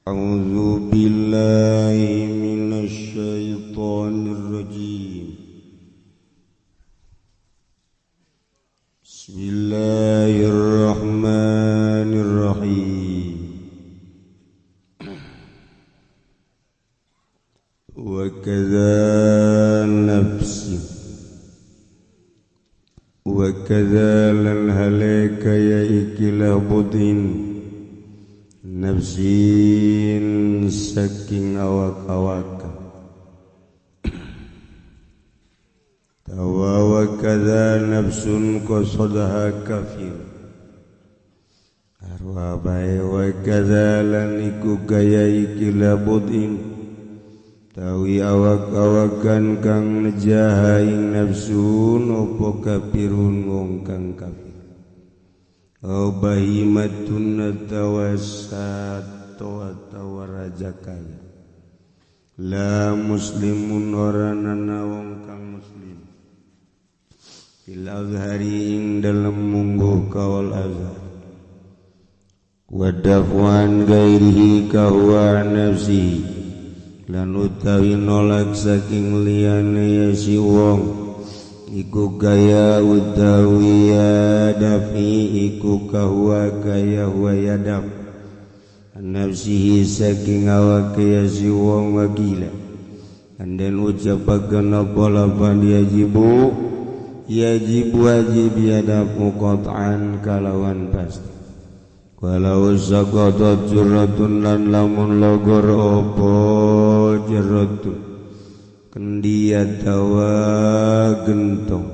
A'udzu billahi minasy syaithanir rajim. Bismillahirrahmanirrahim. Wa kadza nafsi wa kadza lan halaka ya ikilah budin nafsin saking awak-awaka tawa wa kadza nafsun qasadaha kafir arwa bae wa kadza lan iku gaya ikilah budin tawi awak-awakan kang nejaha ing nafsun apa kafirun wong kang kafir au bahimatun tawasat tawarajakaya la muslimun oranana wong kang muslim fil azhari ing dalem mungguh kaul azhar wa dafwan gairihi kahwa nafsi lan utawi nolak saking liyane ya si wong iku gaya utawi dafi iku kahwa gaya wa yadaf nafsihi saking awak ya si wong wagila anden ucapaken apa lapan yajib wajib yadaf muqat'an kalawan pasti walau saqatat jurratun lan lamun logor apa jurratun kendi atawa gentong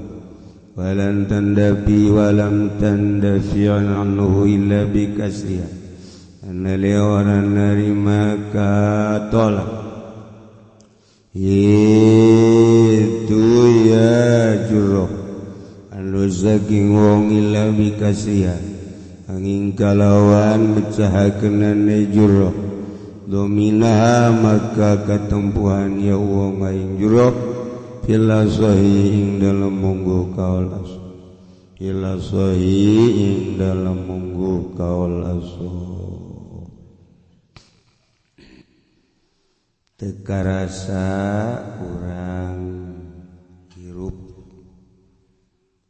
walam tandafi anhu illa bikasriha anna li'oran narima katolak itu ya jurroh anu saking wong illa bikasriha angin kalawan becahakenane jurroh dominaha maka katempuhan ya wong aing jurok fila sahih ing dalam mungguh kaul aso fila sahih ing dalam mungguh kaul aso teka rasa urang hirup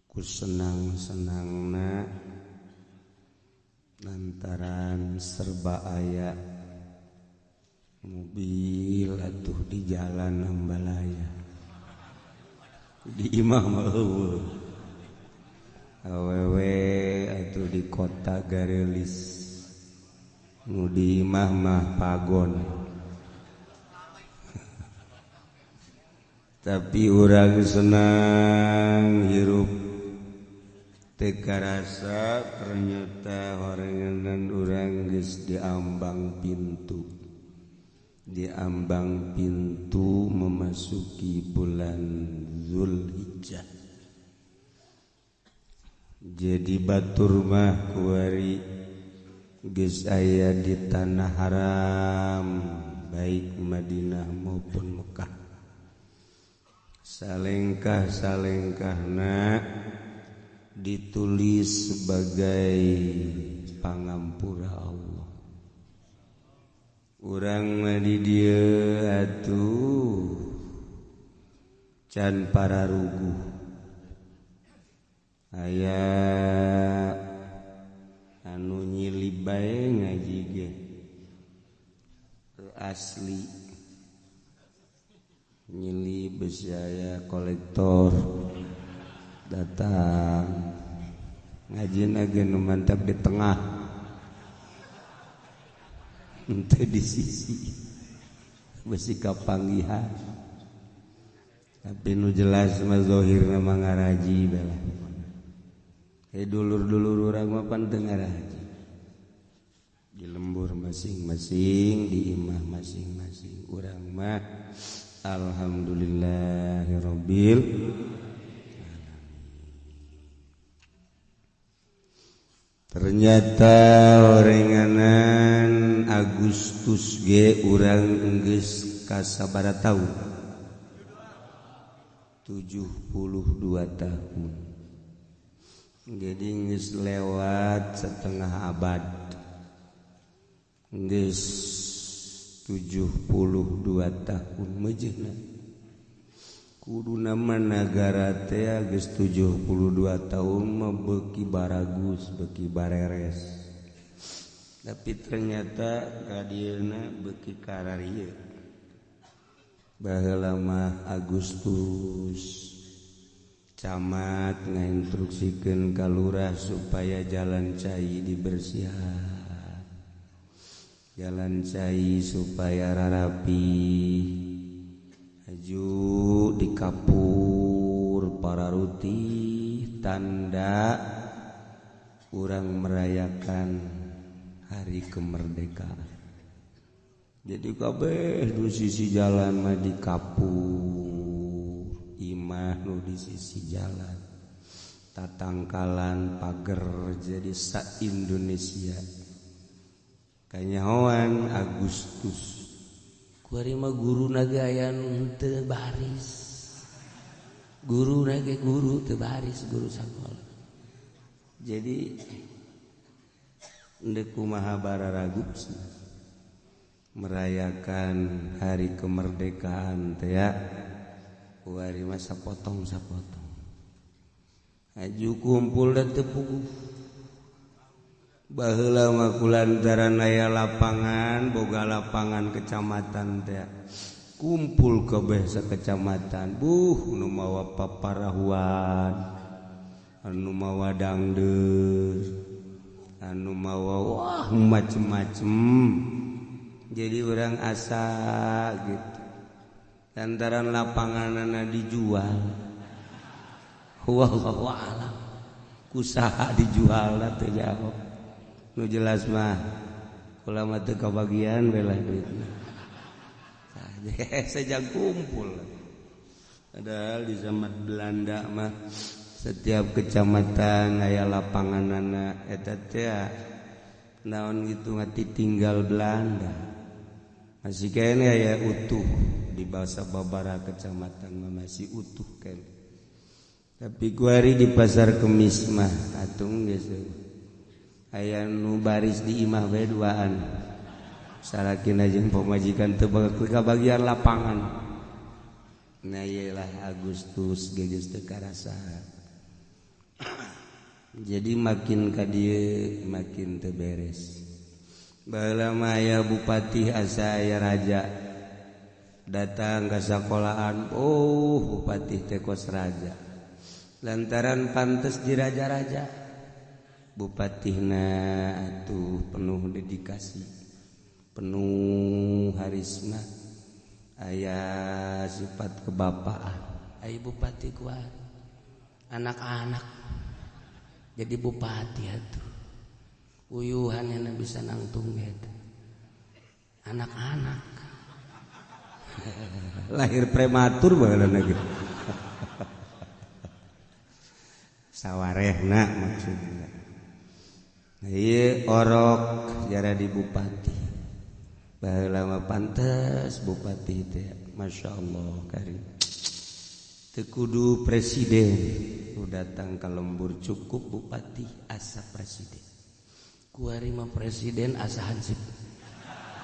ku senang-senangna lantaran serba aya mobil atuh di jalan ambalaya di imah meueuh awewe atuh di kota garelis nu di imah mah pagon tapi urang senang hirup teka rasa ternyata horengan urang geus diambang pintu memasuki bulan Zulhijjah. Jadi batur mah kuari geus aya di tanah haram baik Madinah maupun Mekah. Salengkah-salengkahna ditulis sebagai pangampura Allah. Urang mah di dieu atuh can pararuguh aya anu nyilih bae ngaji ge asli nyilih beus aya kolektor datang ngajina ge nu mantap di tengah ente di sisi besi kapanggihan tapi nu jelas mah zahirna mah ngaraji bae dulur-dulur urang mah pan teu ngaraji di lembur masing-masing di imah masing-masing urang mah alhamdulillahirabbil ternyata orenganan Agustus ge urang geus kasabaraha taun 72 tahun jadi geus lewat setengah abad geus 72 tahun mejena kudu nama negara teh geus 72 tahun mah beuki baragus beuki bareres tapi ternyata kadieuna beuki kararieu baheula mah Agustus camat ngainstruksikeun ka lurah supaya jalan cai dibersihan jalan cai supaya rarapi aju dikapur para rutih tanda urang merayakan hari kemerdekaan jadi kabeh di sisi jalan mah dikapur imah nu di sisi jalan tatangkalan pager jadi sa Indonesia kanyahoan Agustus kuari mah guru nagayan teu baris guru nage guru teu baris guru sakola jadi endeu kumaha bararagus merayakan hari kemerdekaan teh ya kuari mah sapotong-sapotong aju kumpul da teu puguh baheula mah kulantaran aya lapangan boga lapangan kecamatan teh kumpul kabeh sakecamatan nu mawa paparahuan anu mawa dangdeur anu mawa wah macem-macem jadi urang asa gitu lantaran lapanganana dijual wallahu a'lam kusaha dijual teh jawab nu jelas mah ulama teu kabagian belah duitna saja kumpul padahal di zaman Belanda mah setiap kecamatan aya lapanganana eta teh naon gitu ngati tinggal Belanda masih kene aya utuh di basa babara kecamatan mah masih utuh kene tapi kuari di pasar Kemis mah atung geus aya nu baris di imah bae duaan sarakina jeung pamajikan teu kabagian lapangan nah iyalah Agustus geus teu karasa jadi makin ka dieu makin teu beres baheula mah aya bupati asa aya raja datang ka sakolahan bupati teh kos raja lantaran pantes diraja-raja bupatihna atuh penuh dedikasi penuh harisma aya sifat kebapaan aya bupati kuat anak-anak jadi bupati atuh uyuhan yang bisa nangtung eta anak-anak lahir prematur baheula gitu sawarehna maksudna ieu orok jara di bupati baheula mah pantes bupati teh masyaallah karim teu kudu presiden nu datang ka lembur cukup bupati asa presiden kuari mah presiden asa hansip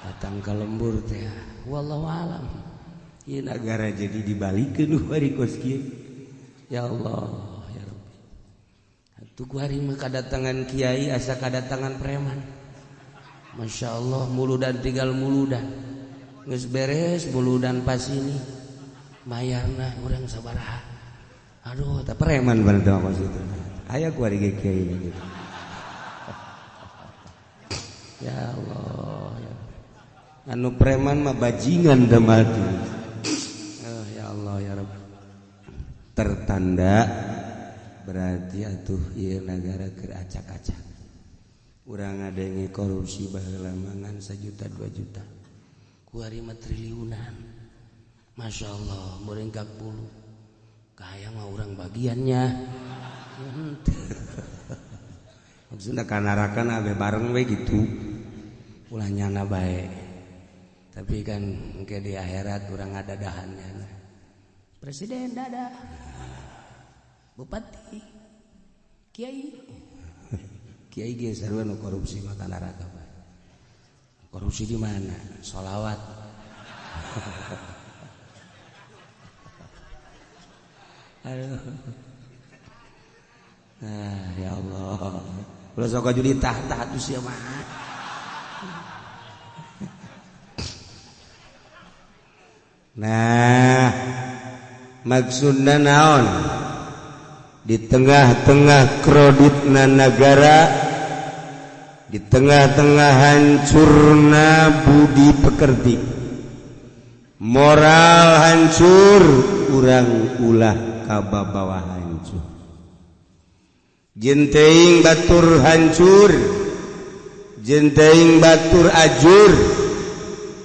datang ka lembur teh wallahu alam ieu nagara jadi dibalikeun kuari kos kieu ya Allah tu kuari mah kadatangan kiai asa kadatangan preman Masya Allah muludan tinggal muludan geus beres muludan pas ini mayarna urang sabaraha aduh teh preman bener maksudna aya kuari kiai gitu ya Allah ya anu preman mah bajingan da mati ya Allah ya Rabb tertanda berarti atuh ieu negara keur acak-acak urang ngadenge korupsi baheula mangan 1 juta 2 juta kuari mah triliunan Masya Allah meureun ka 10 kaya mah urang bagiannya maksudna ka neraka abe bareng we gitu ulah nyana bae tapi kan engke di akhirat urang ngadadahannya presiden dadah bupati kiai ge sarua nu korupsi mah ka neraka bae Korupsi di mana? Sholawat. Aduh. Nah, ya Allah. Kalau sok judi tahta tuh sia mah. Nah, maksudna naon? Di tengah-tengah kreditna negara, di tengah-tengah hancurna budi pekerti, moral hancur, urang ulah kababawa hancur, jenteing batur hancur, jenteing batur ajur.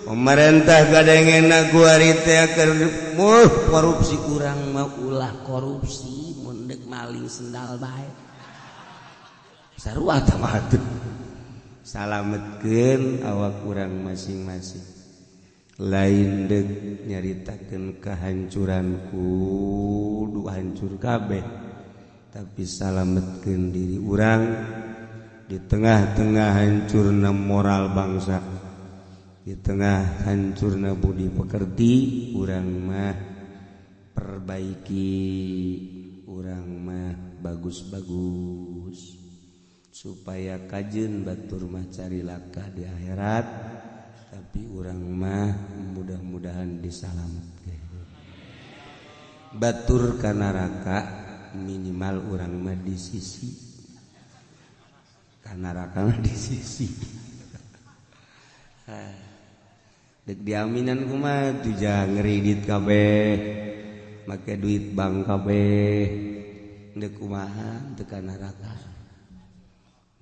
Pemerintah kadangena kuari teh keur korupsi, urang mah ulah korupsi, mun deuk maling sendal bae. Sarua tah mah atuh. Salametkeun awak urang masing-masing. Lain deuk nyaritakeun kehancuran kudu hancur kabeh. Tapi salametkeun diri urang di tengah-tengah hancurna moral bangsa. Di tengah hancurna budi pekerti, urang mah perbaiki, urang mah bagus-bagus supaya kajen batur mah cari laka di akhirat, tapi urang mah mudah-mudahan disalametkeun. Batur ka neraka minimal urang mah di sisi, ka neraka mah di sisi. Dek diaminan kumaha tuja ngeridit kabeh, make duit bank kabeh, dek kumaha teu ka neraka.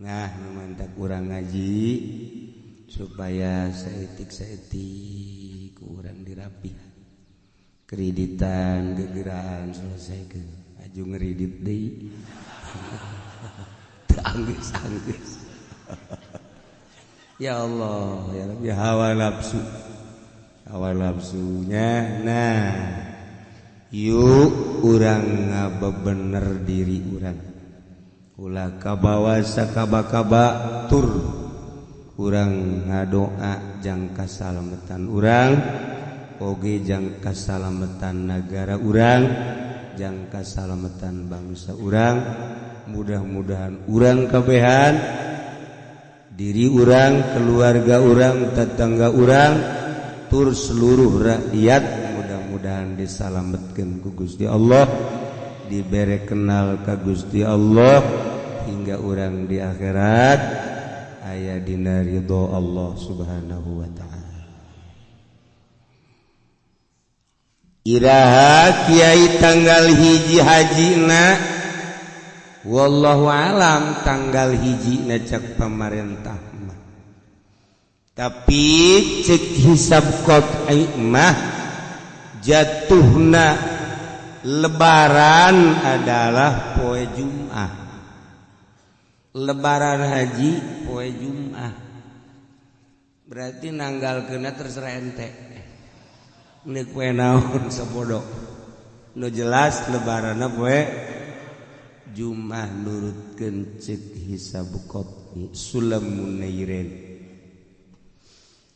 Nah, mantak urang ngaji supaya saeutik-saeutik urang dirapih. Kreditan gegeraan selesaikeun. Aju ngeridit deui. Teu anggeus-anggeus. Ya Allah, ya Rabbi, hawa nafsunya. Nah, yuk urang ngabebener diri urang, ulah kabawa sakaba-kaba tur urang ngadoa jang kasalametan urang, oge jang kasalametan negara urang, jang kasalametan bangsa urang. Mudah-mudahan urang kabehan, diri urang, keluarga urang, tetangga urang, tur seluruh rakyat mudah-mudahan disalametkeun ku Gusti Allah, dibere kenal ka Gusti Allah hingga urang di akhirat aya dina ridho Allah Subhanahu wa taala. Iraha kiai tanggal hiji hajina, wallahu alam tanggal hiji na cek pemerintah mah. Tapi cek hisab qat'i mah jatuhna lebaran adalah poe Jumat. Lebaran haji poe Jumat. Berarti nanggalkeunna terserah ente. Neuk poe naon sabodo. Nu jelas lebaranna poe Jumat nurutkeun cek hisab qat'i sulamun nairin.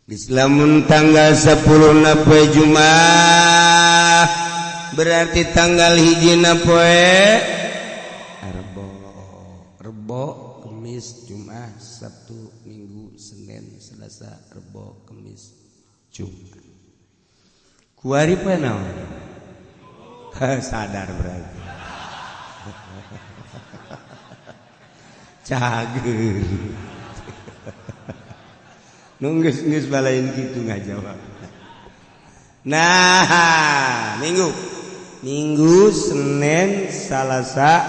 Islamun tanggal 10 na poe Jumat berarti tanggal hijina poe Rebo, Kamis, Jumat, Sabtu, Minggu, Senin, Selasa, Rebo, Kamis, Jumat. Kuari poe naon? Sadar berarti. Cager. Nunggus balain gitu ngajawab. Nah, Minggu, Senin, Selasa,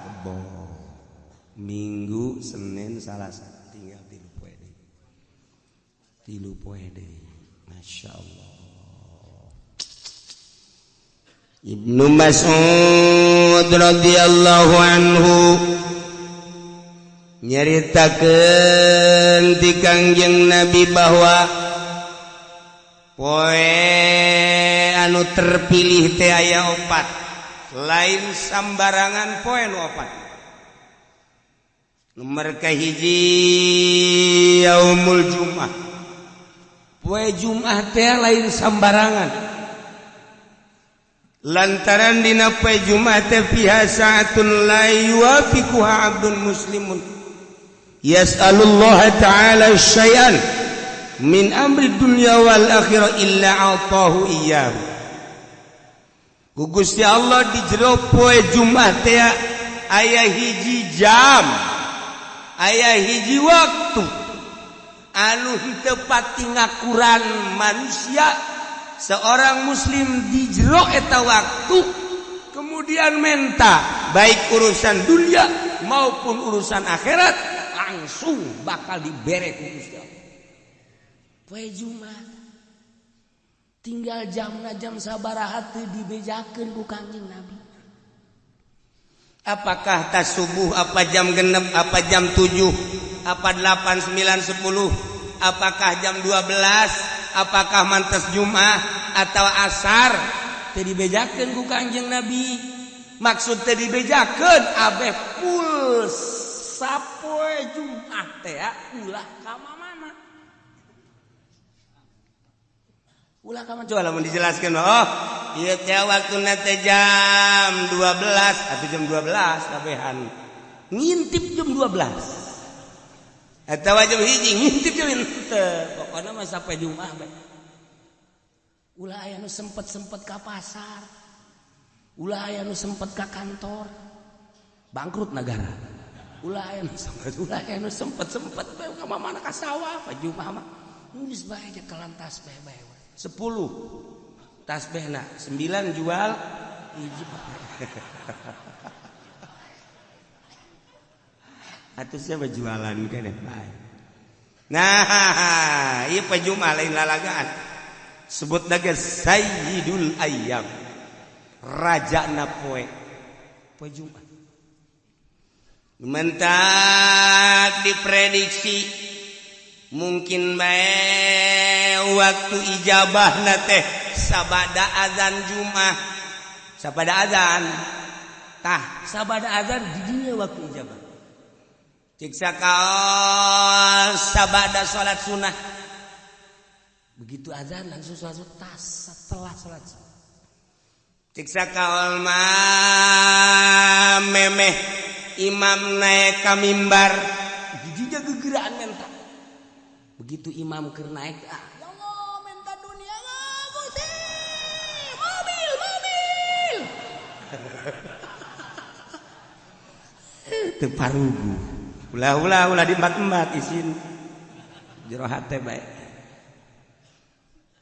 Rebo. Minggu, Senin, Selasa, tinggal 3 poe deui. 3 poe deui. Masyaallah. Ibnu Mas'ud radhiyallahu anhu nyaritakeun ti Kangjeng Nabi bahwa poe anu terpilih teh aya 4, lain sambarangan poe nu 4. Nomor kahiji yaumul Jumat, poe Jumat teh lain sambarangan. Lantaran dina poe Jumat teh fiha sa'atun la yuwafiquha 'abdun muslimun yas'alullaha ta'ala syai'an min amri dunya wal akhirah illa a'tahu iyyahu. Gusti Allah di jero poe Jumat teh aya hiji jam, aya hiji waktu anu tepat ngakuran manusia seorang muslim di jero eta waktu kemudian menta baik urusan dunia maupun urusan akhirat langsung bakal dibere ku Gusti Allah. Poe Jumat tinggal jamna jam sabaraha teu dibejakeun ku Kangjeng Nabi. Apakah tas subuh, apa jam genep, apa jam 7, apa 8, 9, 10, apakah jam 12, apakah mantes Jumat atau asar, teu dibejakeun ku Kangjeng Nabi. Maksud teu dibejakeun abeh full sapoe Jumat teh ulah ka mana? Ulah ka mana? Coba lamun dijelaskeun. Oh, ieu teh waktuna teh jam 12 atau jam 12 kabehan. Ngintip jam 12. Atawa jam hiji ngintip jam henteu. Pokona mah sapoe Jumat bae. Ulah aya nu sempet-sempet ka pasar. Ulah aya nu sempet ka kantor. Bangkrut negara. Ulah aya nu sempet bae ka mana ka sawah pa Jumat mah. Nulis bae aja kelantas bae. 10 tasbihna 9 jual hiji atuh siapa jualan keneh bae. Nah ieu poe Jumat lain lalagaan sebut daga sayyidul ayyam rajana poe Jumat. Mentak diprediksi mungkin bae waktu ijabahna teh sabada azan Jumat. Sabada azan. Tah, sabada azan di dieu waktu ijabah. Cik sakaos sabada salat sunah. Begitu azan langsung salat tas setelah salat. Cik sakaol mah memeh imam naik ka mimbar. Didinya gegeraan mentak. Begitu imam keur naik, ya Allah minta dunia Gusti. Mobil. Teu parugu. Ulah di embat isin. Jero hate bae.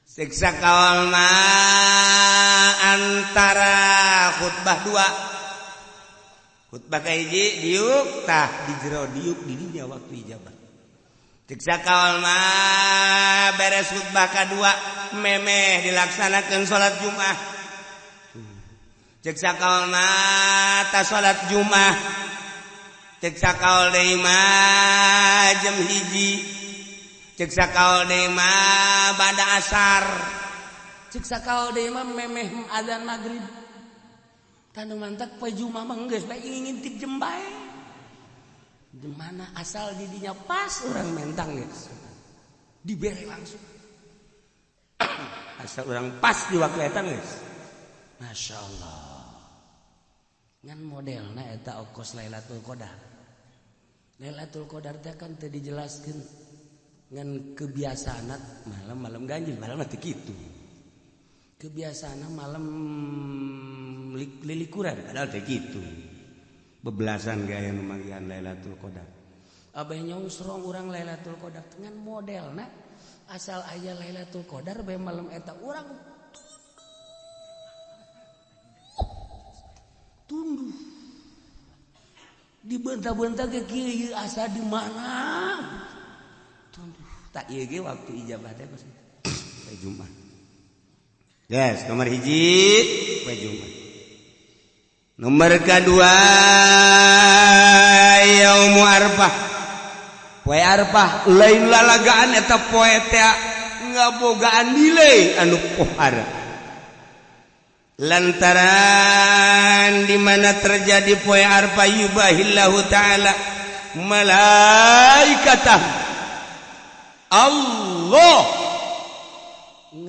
Siksa kaul antara khutbah 2. Khutbah ka hiji diuk tah di jero diuk di dinya waktu ijabah. Siksa kaul beres khutbah kedua memeh dilaksanakan salat Jumat. Siksa kaul ta salat Jumat. Siksa kaul deui jam hiji. Siksa kaul deui bada asar. Siksa kaul deui memeh adzan maghrib. Tanu mantak poe Jumat mah geus bae ngintip jam bae. Di mana asal didinya pas orang mentang guys diberi langsung asal orang pas di waktu eta guys. Masya Allah ngan modelna eta okos Lailatul Qadar. Lailatul Qadar teh kan teu dijelaskeun ngan kebiasaana malam ganjil malam teh kitu. Kebiasaana malam lilikuran padahal teh kitu. Bebelasan gaya numagian Lailatul Qadar. Abah nyungsrong urang Lailatul Qadar dengan modelna asal aya Lailatul Qadar bae malam eta urang tunduh. Dibenta-benta ke kieu asa di mana? Tunduh. Tak ieu ge waktu ijabah teh pas poe Jumat. Yes, nomor hiji poe Jumat. Nomor kedua Yaum Arfah. Poe Arfah lain lalagaan eta poe teh ngabogaan nilai anu pohara. Lantaran di mana terjadi poe Arfah yubahillahu taala malaikatah Allah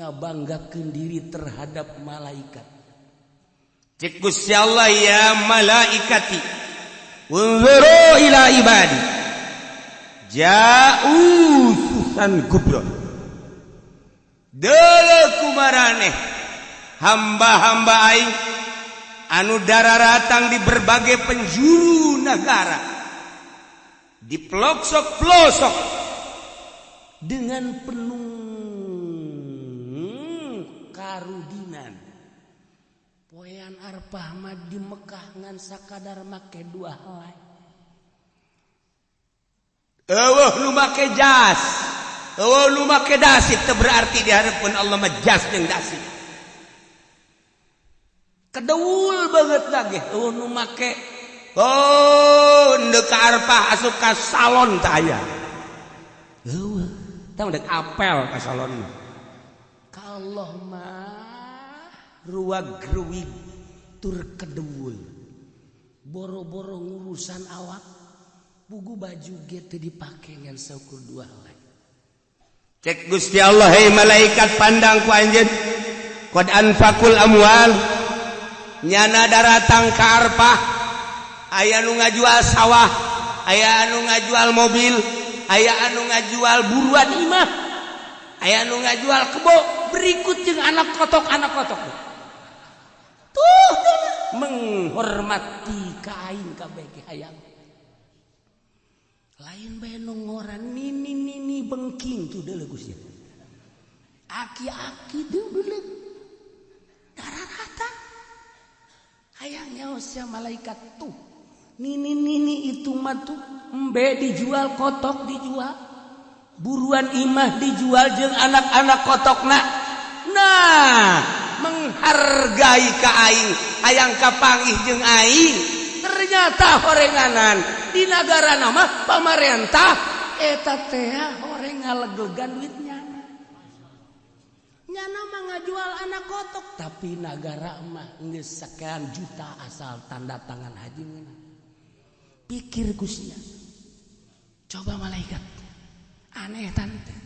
ngabanggakeun diri terhadap malaikat. Cek Gusti Allah ya malaikati unzuru ila ibadi ja'u susan kubra. Deuleuh kumaraneh hamba-hamba aing anu dararatang di berbagai penjuru negara, di pelosok-pelosok dengan penuh karudinan. Poean arpah mah di Mekah ngan sakadar make dua helai. Eueuh nu make jas, eueuh nu make dasi teu berarti di harapan Allah mah jas jeung dasi. Kedeul banget lagi eueuh nu make ndeu ka arpah asup ka salon teh aya. Eueuh, tah dek apel ka salon. Ka Allah mah ruwag-ruwig tur kedeul. Boro-boro ngurusan awak bugu baju ge teu dipake ngan saukur dua helai. Cek Gusti Allah, hei malaikat pandang ku anjeun. Qad anfaqul amwal, nyana daratang ka arpah aya nu ngajual sawah, aya anu ngajual mobil, aya anu ngajual buruan imah, aya anu ngajual kebo, berikut jeung anak kotok tuh menghormati ka aing kabeh ge hayang. Lain bae nu ngoran nini bengking tuh deuleuh Gusti. Aki-aki deuleuh dararata. Hayang nyaos sia malaikat tuh. Nini itu mah tuh embe dijual, kotok dijual. Buruan imah dijual jeung anak-anak kotokna. Nah, menghargai ka aing, hayang kapanggih jeung aing. Ternyata horenganan di negara nama pamarentah eta teh horeng ngaleglegan duit nyana mah ngajual anak kotok, tapi negara mah geus sekian juta asal tanda tangan haji meunang. Pikir Gusnya, coba malaikat aneh tante,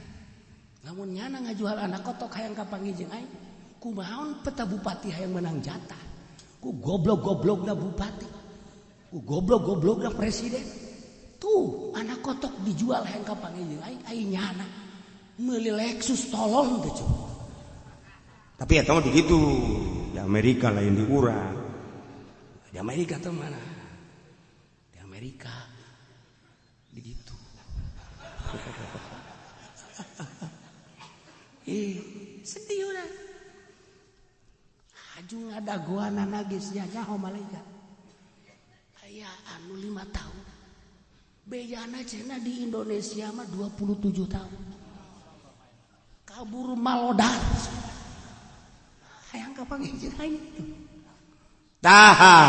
lamun nyana ngajual anak kotok hayang kapanggih jeung aing, kumaon peta bupati hayang menang jatah, ku goblok-goblokna bupati, ku goblok-goblokna presiden. Tuh anak kotok dijual hayang kapanggih jeung aing nyana meuli Lexus tolong teh coba. Tapi ya tahu begitu, di Amerika lain di urang. Di Amerika tuh mana? Di Amerika begitu. Sedih udah. Haju ngadaguana nagis nyaho malaikat. Aya anu 5 tahun. Bejana cenah di Indonesia mah 27 tahun. Kabur malodar. Hayang kapanggih jeung aing. Taha.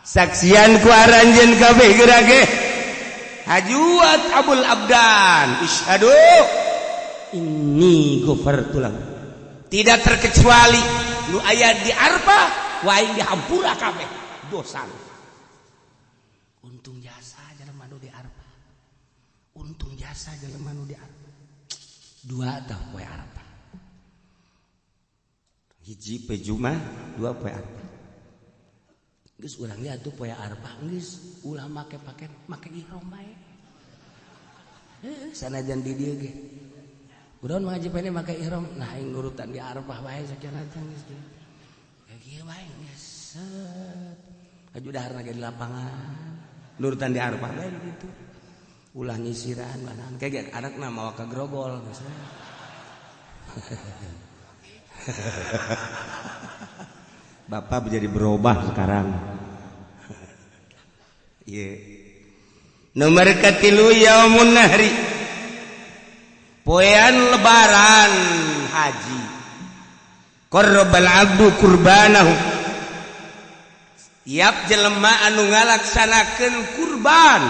Saksian ku aranjeun kabeh geurage. Hajuat Abul Abdan. Isyhadu inni ghafartu lahu. Tidak terkecuali nu aya di Arfah wa aing dihampura kabeh dosa. Untung jasa jelema nu di Arfah. Untung jasa jelema nu di Arfah. 2 tah poe Arfah. Hiji poe Jumat, 2 poe Arfah. Geus urang ge atuh poe Arfah geus ulah make ihram bae. Sanajan di dieu ge. Kunaon ngaji pene make ihram, nah aing nurutan di Arfah bae sakieu geus. Ya kieu bae geus. Aju daharna ge di lapangan. Nurutan di Arfah bae gitu. Ulah nyisiran banan kayak anakna mawa ka grogol geus. Bapak menjadi berubah sekarang. Iya. Nomor katilu yaumun nahri. Poean lebaran haji. Qarbal abdu kurbanahu. Tiap jelema anu ngalaksanakeun kurban.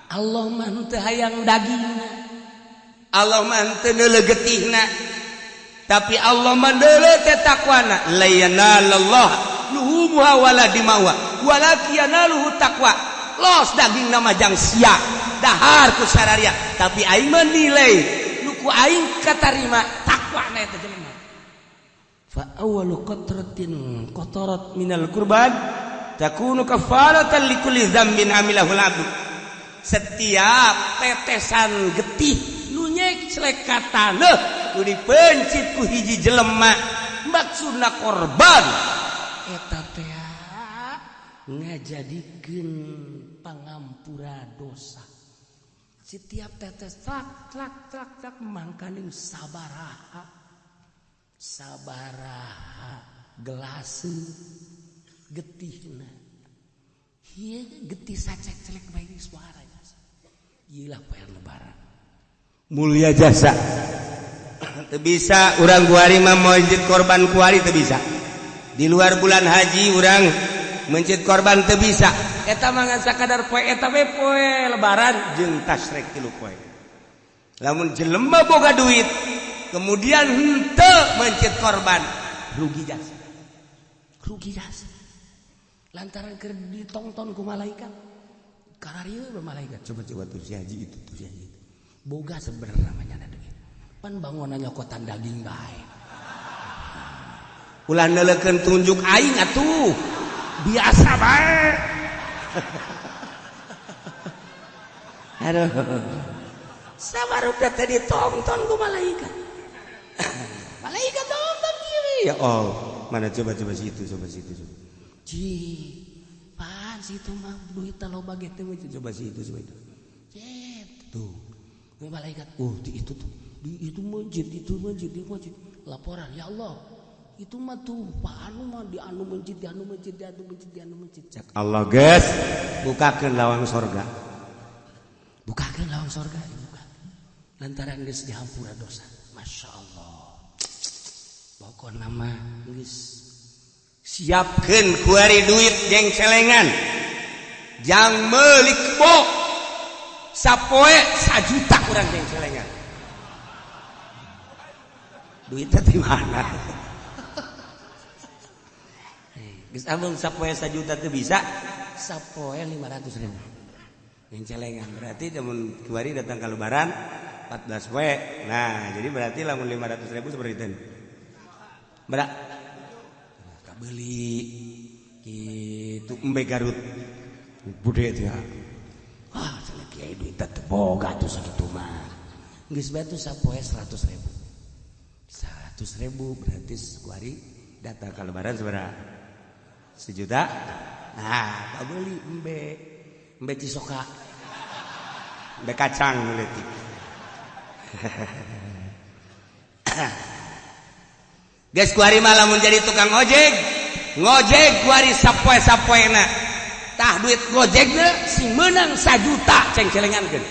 Allah mah teu hayang dagingna. Allah mah teu neuleuh getihna. Tapi Allah mandeuleuh teh takwana. La yanalallah luhumuha wala dimauha walakin yanaluhu taqwa. Los daging nama jang sia dahar ku sararia, tapi aing menilai nu ku aing katarima takwa na eta jelema. Fa awwalu qatratin qatarat minal qurban takunu kafaratan likulli dzambin amilahu al-'abdu. Setiap tetesan getih nu nyek celekatana nu dipencit ku hiji jelema maksudna korban eta teh ngajadikeun pangampura dosa. Setiap tetes trak mangkaning sabaraha gelas getihna. Ieu getih sacek celek bae suaranya. Ieu lah poe lebaran. Mulia jasa. Teu bisa urang kuari mah mencit korban kuari teu bisa. Di luar bulan haji urang mencit korban teu bisa. Eta mah ngan sakadar poe eta we poe lebaran jeung tasrek 3 poe. Lamun jelema boga duit kemudian henteu mencit korban rugi jasa. Rugi jasa. Lantaran keur ditongton ku malaikat. Kararieu malaikat coba tuh si haji itu tuh si haji itu. Boga sebenarnya namanya duit. Pan bangunan nyokotan daging bae. Ulah neulekeun tunjuk aing atuh. Biasa bae. Aduh. Sabarukna teh ditonton ku malaikat. Malaikat tonton kieu. Ya Allah, mana coba situ coba. Pan situ mah duit loba ge teh coba situ. Tuh. Malaikat, itu tuh. Itu masjid. Laporan, ya Allah. Itu mah tuh Pak anu mah di anu masjid. Cak Allah, guys. Bukakeun lawang sorga. Buka. Lantaran geus dihampura dosa. Masya Allah. Pokona mah geus siapkeun kuari duit jeung celengan. Jang meuli kebo. Sapoe 1 juta urang jeung celengan. Duitnya di mana? Geus amun sapoe 1 juta teu bisa, sapoe 500.000. Jeung celengan berarti amun kuari datang ka lebaran 14 poe. Nah, jadi berarti lamun 500.000 seperti itu. Berak beli gitu embe Garut bude teh. Wah, cenah kiai duit teh boga tuh sakitu mah. Geus bae tuh sapoe 100.000. 100.000 berarti kuari datang ka lebaran sabaraha? 1 juta. Nah, beli embe cisoka. Embe kacang leutik. Geus kuari mah lamun jadi tukang ojek, ngojek kuari sapoe-sapoena. Tah duit gojekna sing meunang 1 juta ceng celengankeun.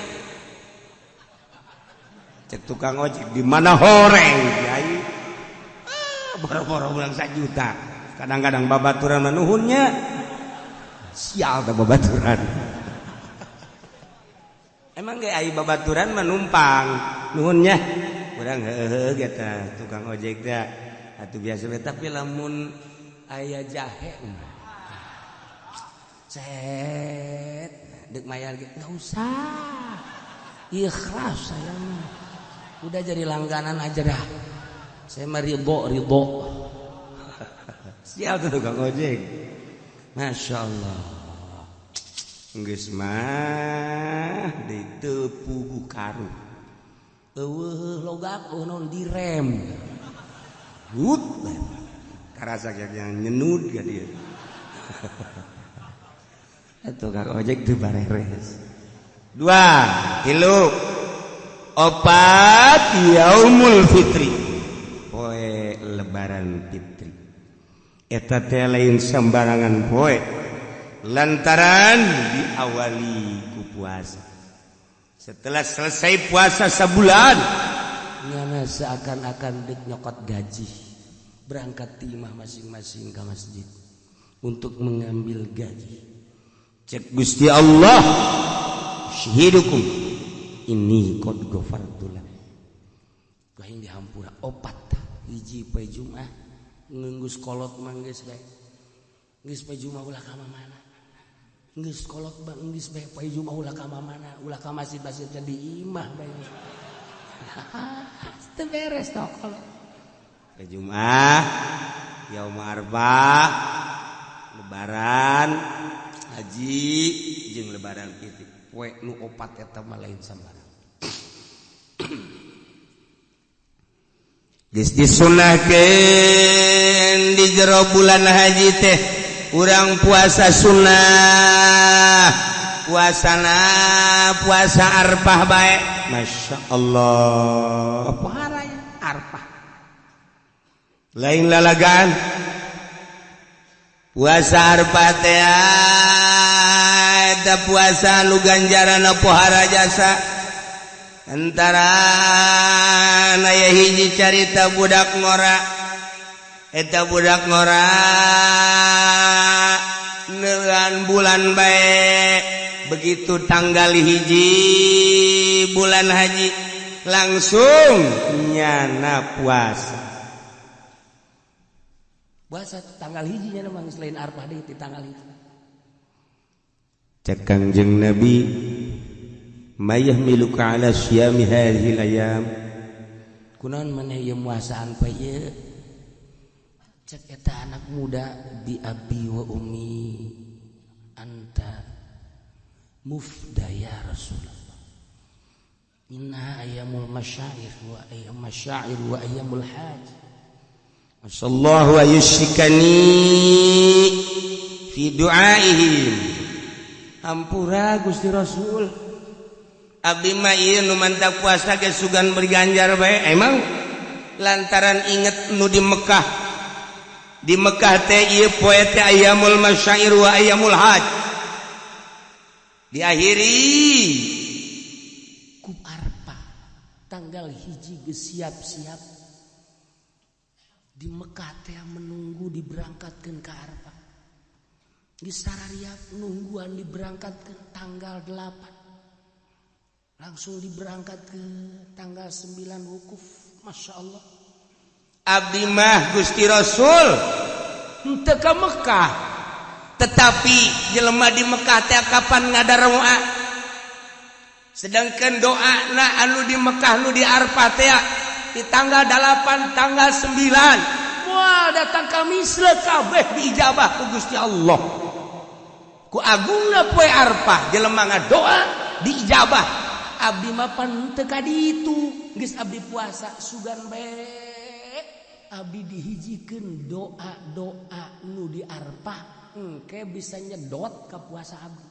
Cek tukang ojek di mana horeng kiai. Boro-boro ulang 1 juta. Kadang-kadang babaturan mah nuhunnya. Sial teh babaturan. Emang ge ai babaturan mah numpang, nuhunnya. Urang heuheuh eta tukang ojek teh. Atuh biasa we tapi lamun aya jahe cet deuk mayar ge enggak usah. Ikhlas saya mah. Udah jadi langganan aja dah. Saya mah ridho. Sial tuh tukang ojek. Masya Allah. Geus mah ditu puguh karu. Eueuh logak non direm. Hut, karasa yang nyenud ka dia. Tukang ojek teu bareres. 2, 3, 4 Yaumul Fitri. Poe lebaran fitri. Eta teh lain sembarangan poe. Lantaran diawali ku puasa. Setelah selesai puasa sebulan, nyana seakan-akan dek nyokot gaji, berangkat timah masing-masing ke masjid untuk mengambil gaji. Cek Gusti Allah, syahidukum ini qad ghafartu lakum. Kaing dihampura 4 hiji poe Jumat ngeunggus kolot manggeus bae. Geus poe Jumat ulah ka mana? Geus kolot bang geus bae poe Jumat ulah ka mana? Ulah ka masjid-masjid jadi imah bae. Teu beres toh kalau Jumat, yaum arba, lebaran, haji, jeung lebaran kitu. Poe nu opat eta mah lain sambarang. Geus disunahkeun di jero bulan haji teh urang puasa sunnah. Puasa arpah bae. Masya Allah. paharanya arpah. Lain lalagan. Puasa arpah teh eta puasa nu ganjarana pohara jasa. Antara aya hiji carita budak ngora. Eta budak ngora neuan bulan bae. Begitu tanggal hiji bulan haji langsung nyana puasa. Puasa tanggal hijinya memang selain arpah deui di tanggal hiji. Cek Kangjeng Nabi mayahmiluka ala syami hadhil ayam. Kunaon maneh ieu muasaan poe ieu? Cek eta anak muda bi abi wa ummi anta mufda ya Rasulullah. Inna ayyamul masyair wa ayyamul haj. Masallahu wa yushikani fi du'aihim. Ampura Gusti Rasul. Abdi mah ieu nu mantap puasa ge sugan berganjar bae. Emang lantaran inget nu di Mekah. Di Mekah teh ieu poe teh ayyamul masyair wa ayyamul haj. Diakhiri ku arpah tanggal hiji geus siap-siap di Mekah teh menunggu diberangkatkeun ka Arfah. Geus sarariak nungguan diberangkatkeun tanggal 8. Langsung diberangkatkeun tanggal 9 wukuf. Masya Allah. Abdi mah Gusti Rasul Henteu ka Mekah. Tetapi jelema di Mekah teh kapan ngadaroa? Sedangkan doa na anu di Mekah nu di Arfah teh di tanggal 8 tanggal 9 moal datang ka Misra kabeh diijabah ku Gusti Allah. Ku agungna poe Arfah jelema ngadoa diijabah. Abdi mah pan teu ka ditu, geus abdi puasa sugan bae. Abdi dihijikeun doa-doa nu di Arfah. Engke bisa nyedot ke puasa abdi.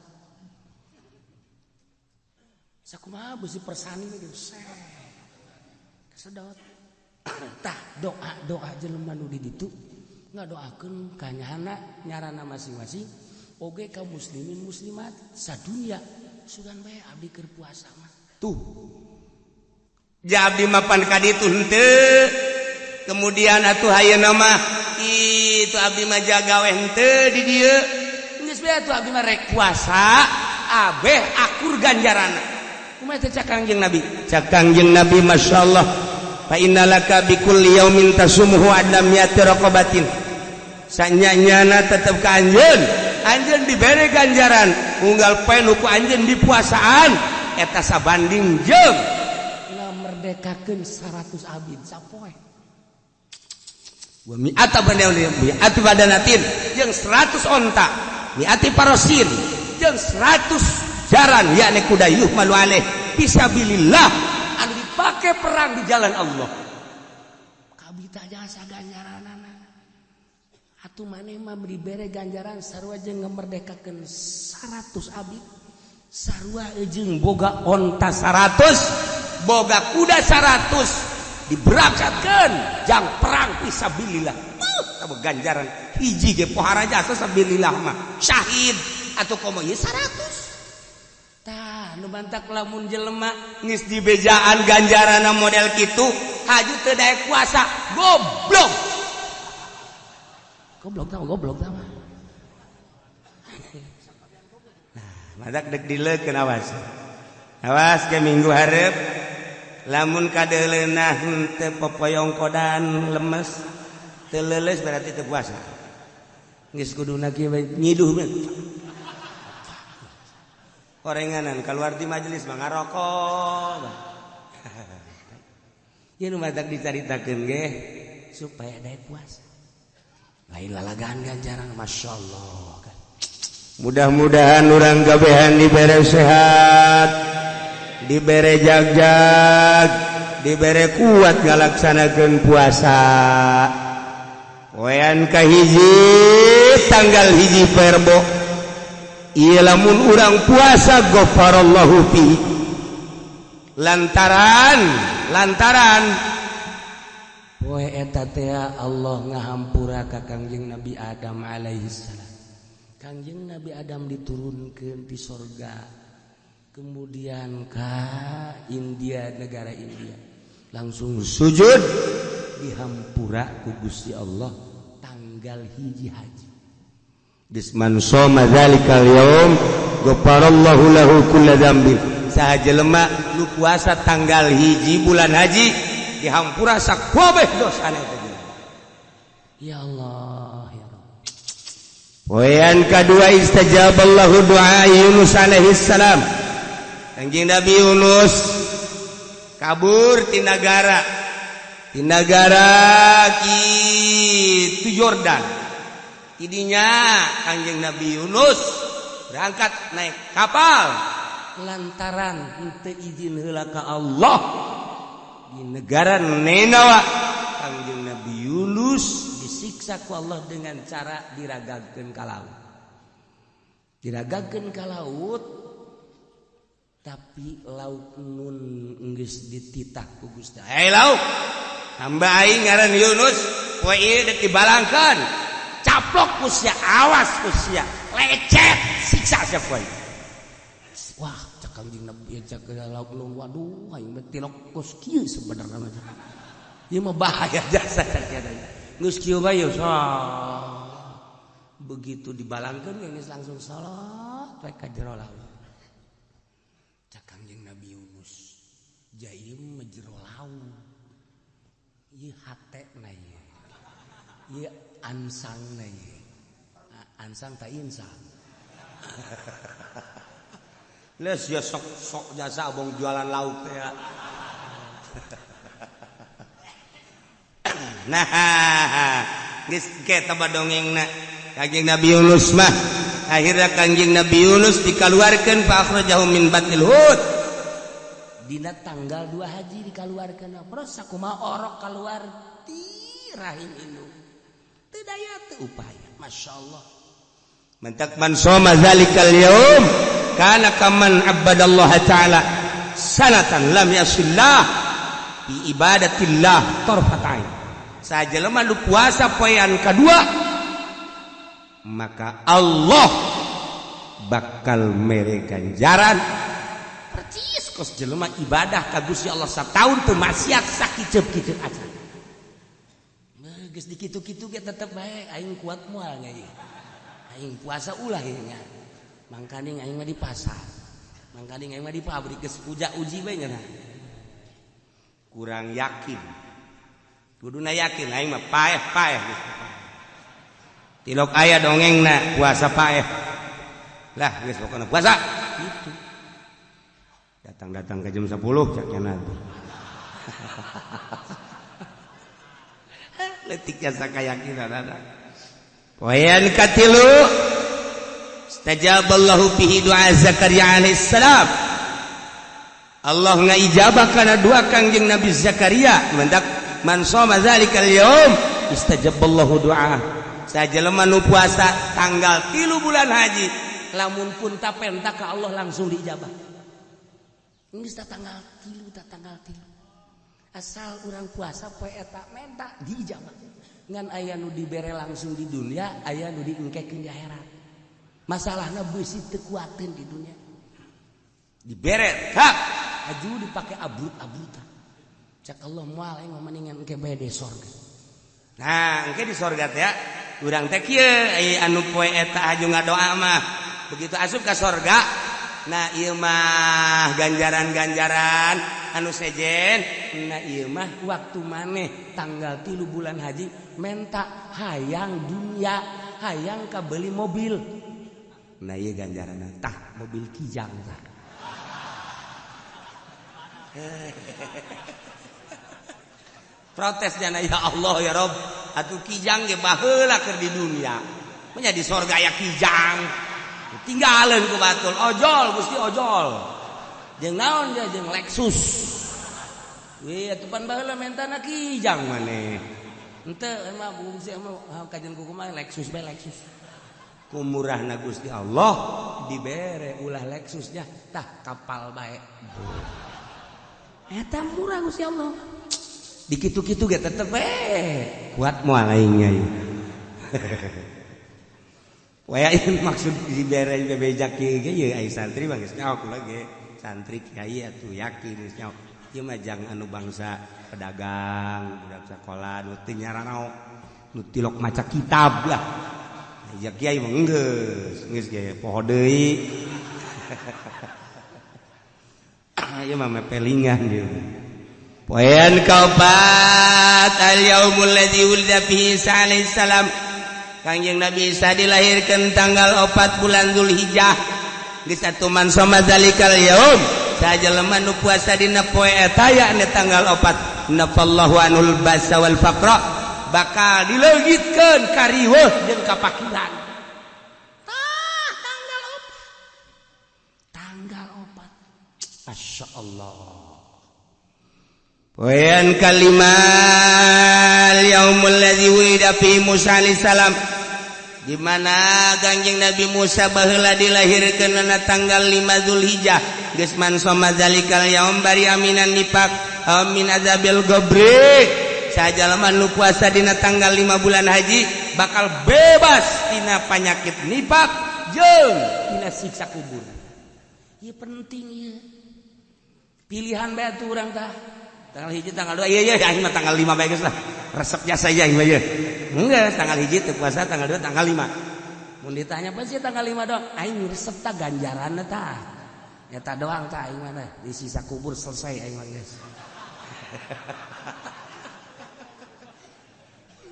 Sakumaha beusi persani gitu. Kesedot. Tah doa jelema nu di ditu ngadoakeun ka nyarana masing-masing oge ka muslimin muslimat sadunya sugan bae abdi keur puasa mah. Tuh. Ja abdi mapan ka ditu henteu. Kemudian atuh hayeuna mah itu abdi mah jaga we henteu di dieu. Geus bae atuh abdi mah rek puasa, abeh akur ganjarana. Kumaha teh cak Kangjeng Nabi? Cak Kangjeng Nabi masyaallah. Fa innalaka bi kulli yaumin tasumuhu adlam mi'ati raqabatin. Sanyanyana tetep ka anjeun. Anjeun dibere ganjaran unggal poe nu ku anjeun di puasaan eta sabanding jeung ngamerdekakeun 100 abid sapoe. Wa mi'ata badanatin jeung 100 onta, mi'ati parosin jeung 100 jaran yakni kuda yuhmalu alaih fisabilillah anu dipake perang di jalan Allah. Kabita jasa ganjaranana. Atuh maneh mah dibere ganjaran sarua jeung ngamerdekakeun 100 abid. Sarua jeung boga onta 100, boga kuda 100. Diberangkatkeun jang perang fisabilillah. Eta ganjaran hiji ge pohara jasa sabilillah mah syahid atuh komo ieu 100. Tah nu bantak lamun jelema geus dibejaan ganjarana model kitu haju teu daek puasa goblok. Goblok tah mah. Nah, madak deg dileukeun awas. Awas ke minggu hareup lamun kadeuleunah teu popoyong kodan lemes teu leuleus berarti teu puasa. Geus kuduna kieu nyiduh we. Korenganan keluar di majelis mah ngarokok. Ieu nu matak dicaritakeun ge supaya daya puasa. Lain lalagaan ganjaran masyaallah. Mudah-mudahan urang kabehan dibere sehat, dibere jag-jag, dibere kuat ngalaksanakeun puasa. Poean kahiji tanggal hiji Perbo. Ieu lamun urang puasa ghafarallahu fi. Lantaran poe eta teh Allah ngahampura ka Kangjeng Nabi Adam alaihi salam. Kangjeng Nabi Adam diturunkeun ti sorga. Kemudian ka India, negara India. Langsung sujud dihampura ku Gusti Allah tanggal hiji haji. Bisman shoma dzalikal yaum ghafarallahu lahu kulla dzambin. Saha jelema nu puasa tanggal hiji bulan haji dihampura sakabeh dosana teh. Ya Allah, ya Rabb. Poean kadua istajaballahu doa Yunus alaihi salam. Kangjeng Nabi Yunus kabur ti nagara kitu Yordan. Tidinya Kangjeng Nabi Yunus berangkat naik kapal lantaran henteu izin heula ka Allah di negara Ninawa. Kangjeng Nabi Yunus disiksa ku Allah dengan cara diragagkeun ka laut. Diragagkeun ka laut, tapi laut nun geus dititah ku Gusti. Hei laut, hamba aing ngaran Yunus, poe ieu deuk dibalangkeun. Caplok ku sia, awas ku sia, lecet, siksa sia poe. Wah, cak Kangjeng Nabi cak laut nu waduh aing mah tilok kos kieu sebenarnya mah. Ieu mah bahaya jasa cak aya. Geus kieu bae begitu dibalangkeun geus langsung salat we ka jero laut. Cak Kangjeng Nabi Yunus, jaim mah jero laut. Ieu hatena ieu. Ieu ansangna ieu. Ansang ta insang. Les ya sok jasa abang jualan lauk ya. Nah, geus kita badongengna Kangjeng Nabi Yunus mah. Akhirnya Kangjeng Nabi Yunus dikaluarkeun fa akhrajahu min batil hud. Dina tanggal 2 haji dikaluarkeun. Terus sakumaha orok kaluar ti rahim indung. Teu daya teu upaya. Masyaallah. Mantak man shoma zalikal yaum kana kaman abadallaha ta'ala sanatan lam yasillah bi ibadatillah tarfatain. Sajelema nu puasa poean kadua maka Allah bakal mere ganjaran percis kos jelema ibadah ka Gusti Allah sataun teu maksiat sakiceup-kiceup acan. Geus dikitu-kitu ge tetep bae aing kuat moal nya ieu. Aing puasa ulah ieu nya. Mangkaning aing mah di pasar. Mangkaning aing mah di pabrik geus puja uji bae nya. Kurang yakin. Kuduna yakin aing mah paeh-paeh. Tilok aya dongengna puasa paeh. Lah geus pokona puasa. Gitu. Datang ke jam 10 caknya Nabi. Letik jasa kayakinan ada. Poean katilu istajaballahu fihi doa Zakaria alaihi salam. Allah ngaijabah kana doa Kangjeng Nabi Zakaria mendak man shoma zalikal yaum istajaballahu doa. Sajelema nu puasa tanggal 3 bulan haji lamun pun tapenta ka Allah langsung diijabah. Geus tanggal 3 asal urang puasa poe eta menta diijabah. Ngan aya nu dibere langsung di dunia, aya nu diengkekeun di akhirat. Masalahna beusi teu kuateun di dunia. Dibere tak aju dipake abrut-abrutan. Cak Allah moal aing mendingan engke bae di sorga. Nah, engke di sorga teh urang teh kieu anu poe eta aju ngadoa mah begitu asup ka sorga. Nah ieu mah ganjaran-ganjaran anu sejen. Nah ieu mah waktu maneh tanggal 3 bulan haji menta hayang dunia, hayang ka beuli mobil. Nah ieu ganjaranna tah mobil kijang tah. protesnya ya Allah ya Rob atuh kijang ge baheula keur di dunia nya di sorga aya kijang tinggalin ku batul ojol Gusti ojol jeung naon dia jeung Lexus we atuh pan baheula mentana kijang maneh henteu emang bungsi emang kajian kumaha Lexus bae Lexus kumurahna Gusti Allah dibere ulah Lexusnya tah kapal bae eta murah Gusti Allah dikitu-kitu ge tetep kuat moal aing nya Wayain maksud dibere bebejak kieu ge ye ai santri mah geus nyaho kula ge santri kiai atuh yakin geus nyaho ieu mah jang anu bangsa pedagang budak sakola nu teu nyaranaok nu tilok maca kitab lah aya kiai mah geus ge poho deui ieu mah mepelingan ieu poean kaopat al yaumul ladzi wulida fihi Isa alaihi salam Kangjeng Nabi Isa dilahirkan tanggal 4 bulan Zulhijjah geus atuman soma zalikal yaum sajelema nu puasa dina poe eta yakni tanggal 4 nafallahu anul basa wal faqra bakal dileugitkeun ka riweuh jeung kapakiran tanggal 4 masyaallah Wayan kalimal yaumul ladzi wulida fi Musa alaihi salam di mana Kangjeng Nabi Musa baheula dilahirkeun na tanggal 5 Zulhijjah geus man soma zalikal yaum bari aminan nifaq amin azabil gobri sajalema nu puasa dina tanggal 5 bulan haji bakal bebas tina panyakit nifaq jeung tina siksa kubur ieu penting ieu pilihan bae atuh urang tah tanggal hiji tanggal 2 iya aing mah tanggal 5 bae geus lah resep jasa aja aing mah ieu enggak tanggal hiji teu puasa tanggal 2 tanggal 5 mun ditanya apa sih tanggal 5 doang aing resep tah ganjaranna tah eta doang tah aing mah di sisa kubur selesai aing mah geus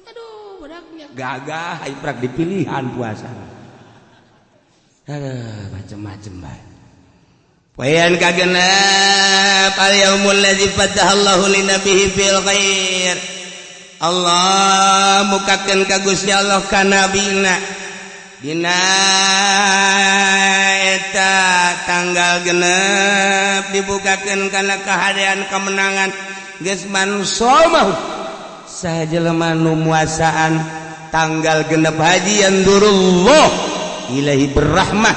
aduh budaknya gagah aing prak dipilihan puasa aduh macem-macem bae Wayan kagenep al yaumul ladzi fatahallahu li nabiyhi fil khair Allah mukakeun ka Gusti Allah ka nabina dina eta tanggal genep dibukakeun kana kahadean kemenangan geus manusa mah sajelema nu muasaan tanggal genep haji yandurullah ilaihi berrahmah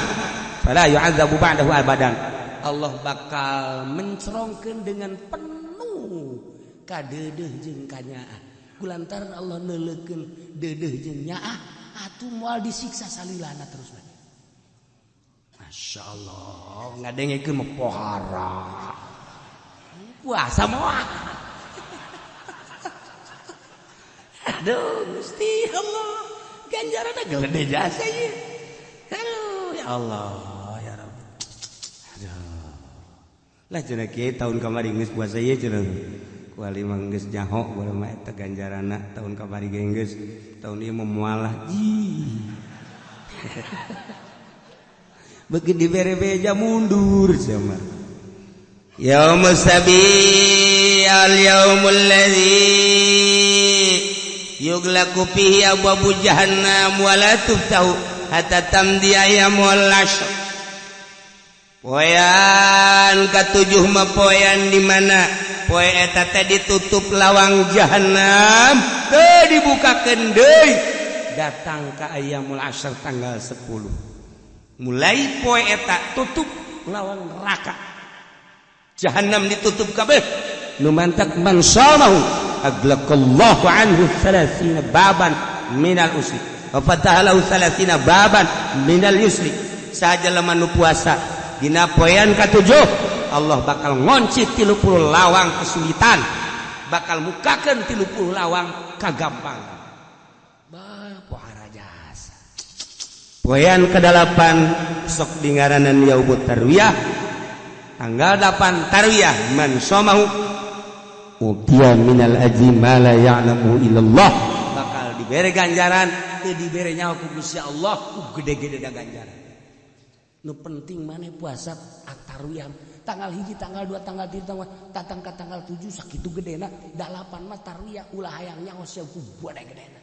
fala yu'adzabu ba'dahu abadan Allah bakal mencerongkeun dengan penuh ka deudeuh jeung kanyaah kulantaran Allah neuleukeun deudeuh jeung nyaah atuh moal disiksa salilana terus bae masyaallah ngadengekeun mah pohara puasa moal aduh Gusti Allah ganjaranna gede jasa ieu aduh ya Allah lah cenah kieu tahun kamari geus puasa ieu cenah kuali mah geus nyaho baru mah eta ganjaranna tahun kamari ge geus tahun ieu moal beuki dibere beja mundur sama yaumus sabi al yaumul ladzi yughlaqu fihi abwabu jahannam wa la tuftahu hatta tamdi ayyamul ashr Poean katujuh mah poean di mana poe eta teh ditutup lawang jahanam teu dibukakeun deui datang ka ayyamul ashr tanggal 10 mulai poe eta tutup lawang neraka jahanam ditutup kabeh nu mantak man samahu aglaqallahu anhu 30 baban minal usri wa fatahalahu 30 baban minal yusri sajelema nu puasa dina poean katujuh Allah bakal ngonci 30 lawang kesulitan bakal mukakeun 30 lawang kagampangan pohara jasa poean ke-8 sok dingaranan yaumut tarwiyah tanggal 8 tarwiyah man somahu utiya minal ajri ma la ya'lamu illallah bakal dibere ganjaran teu dibere nyawa ku Gusti Allah ku gede-gede da ganjaran nu penting maneh puasa at-tarwiyah tanggal 1 tanggal 2 tanggal 3 tatang ka tanggal 7 sakitu gedena 8 mah tarwiyah ulah hayang nyaos ku bodai gedena.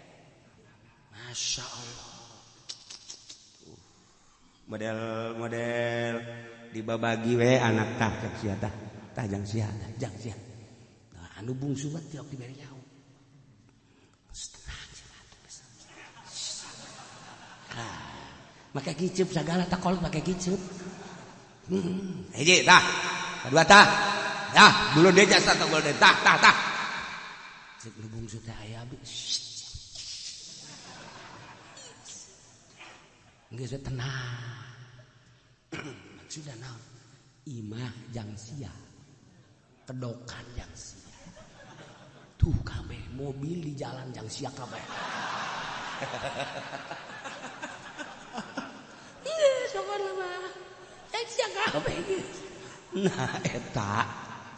Masya Allah. Model dibabagi we anak tah cek sia tah jang sia. Nah, anu bungsu mah tiok dibere nyaho. Tenang sia atuh. Make kiceup sagala tah kolot make kiceup. Hiji tah, kedua tah. Ya, dulu dia jasa tah gol tah. Cek nu bungsu teh aya abi. Geus tenang. Maksudna naon? Imah jang sia. Kedokan jang sia. Tuh kabeh mobil di jalan jang sia kabeh. Iya, sokon mah. Jang sia kabeh. Nah, eta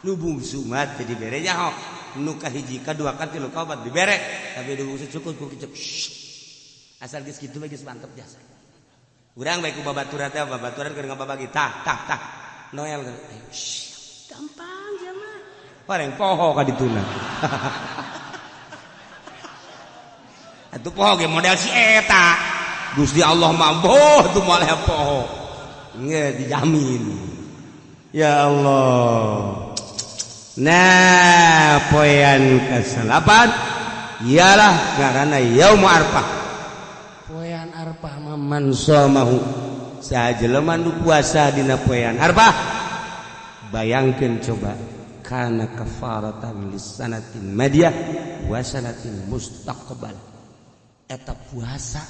nu bungsu mah teh dibere nyaho. Nu kahiji kadua katilu kaopat dibere, tapi nu bungsu cukup ku kicep. Asal geus kitu mah geus mantep jasa. Urang bae ku babaturan teh babaturan keur ngababagi tah. Noel gampang ya mah. Pareng poho ka dituna. Atuh poho ge model si eta. Gusti Allah mah boh tuh moal poho. Nge dijamin. Ya Allah. Nah, poean ke-8 ialah ngaranna Yaum Arfah. Poean Arfah mah man shamahu. Sajelema nu puasa dina poean Arfah. Bayangkeun coba kana kafaratan lisanatin madiyah wa sanatin mustaqbal. Eta puasa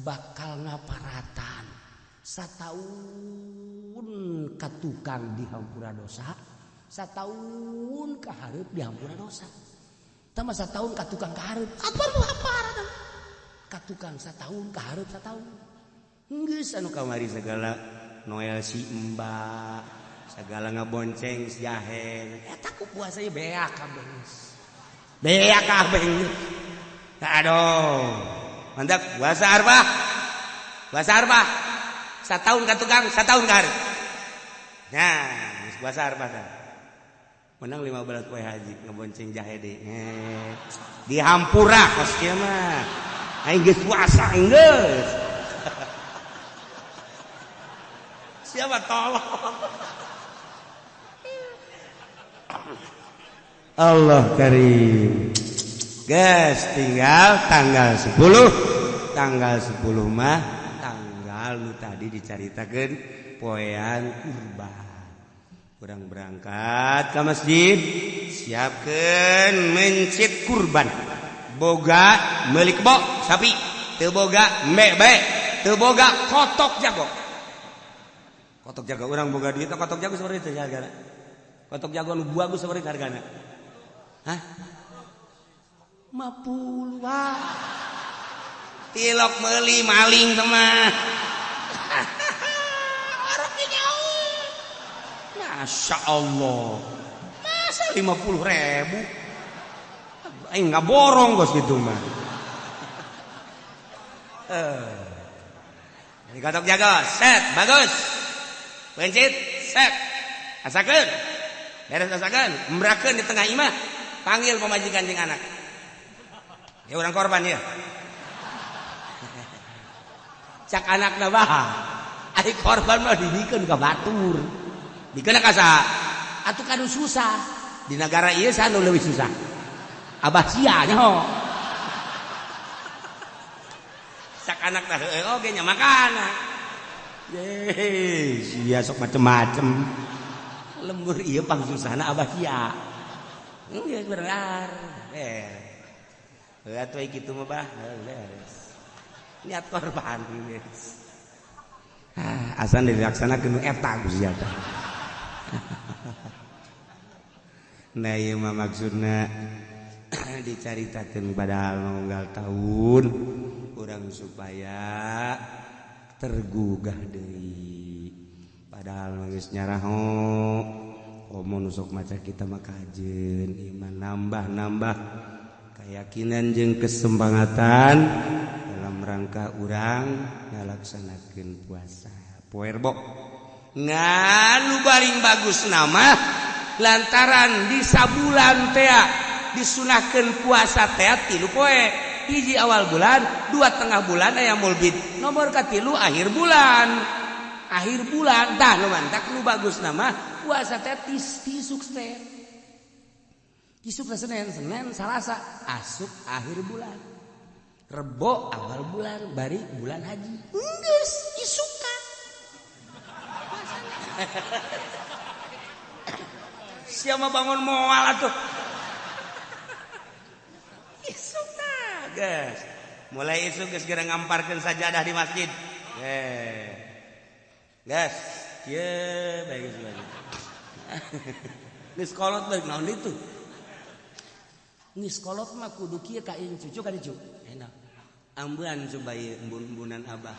bakal ngaparatan sataun katukang dihampura dosa, sataun kahareup dihampura dosa. Tah mah sataun katukang kahareup, apa nu haparatan? Katukang sataun kahareup sataun. Geus anu kamari segala Noel si Mbak, segala ngabonceng si Jahen. Eta ku puasa ieu beak kabeh. Beak kabeh. Aduh. Mantap puasa Arfah. Puasa Arfah. Sataun katukang, sataun kahareup. Nah, geus puasa Arfah tah. Menang 15 poe haji ngabonceng jahe deui. Dihampura kos kieu mah. Aing geus puasa geus. Siapa tolong? Allah karim. Guys, tinggal tanggal 10. Tanggal 10 mah tanggal nu tadi dicaritakeun poean kurban. Urang berangkat ke masjid, siapkeun mencit kurban. Boga meuli kebo sapi, teu boga embe bae, teu boga kotok jago. Kotok jago urang boga duit kotok jago sabaraha teh hargana? Kotok jago nu bagus sabaraha hargana? Hah? 50 tilok meuli maling teman. Masya Allah. Masa 50.000? Aing nggak borong gos gitu mah. Ini kotok jago, set, bagus. Pencit, set. Asakeun. Beres asakeun, embrakeun di tengah imah. Panggil pemajikan jeung anak. Ya orang korban ya. Cak anakna baha. Ai korban mah didikeun ka batur. Dikeun ka saha? Atuh kanu susah. Di negara ieu saha nu leuwih susah? Abah sia nyaho. Cak anakna heueuh oge nya makana. Ye, sia sok macem-macem. Lembur ieu pang susahna abah sia. Geus berengar. Heuh atuh kitu mah bah, beres. Niat korban geus. Asan dilaksanakeun eta Gusti Allah. Nah ieu mah maksudna dicaritakeun padahal unggal tahun urang supaya tergugah deui. Padahal geus nyaraho omong sok maca kita mah kajeun iman nambah keyakinan jeung kesempangatan dalam rangka urang ngalaksanakeun puasa. Poe Rebo nganu baring bagus nama lantaran di sabulan teh disunahkeun puasa teh 3 poe hiji awal bulan 2 tengah bulan aya maulid nomor katilu akhir bulan tah nu mantak nu bagus nama puasa teh tisuk teh tisuk Senin Salasa asuk akhir bulan Rebo awal bulan bari bulan haji geus isukan siapa bangun moal atuh isuka guys mulai isuk geus geura ngamparkeun sajadah di masjid guys ye bae geus kolot bae naon itu geus kolot mah kudu kieu ka ieu cucu ka dicu enak ambean coba ieu embun-embunan abah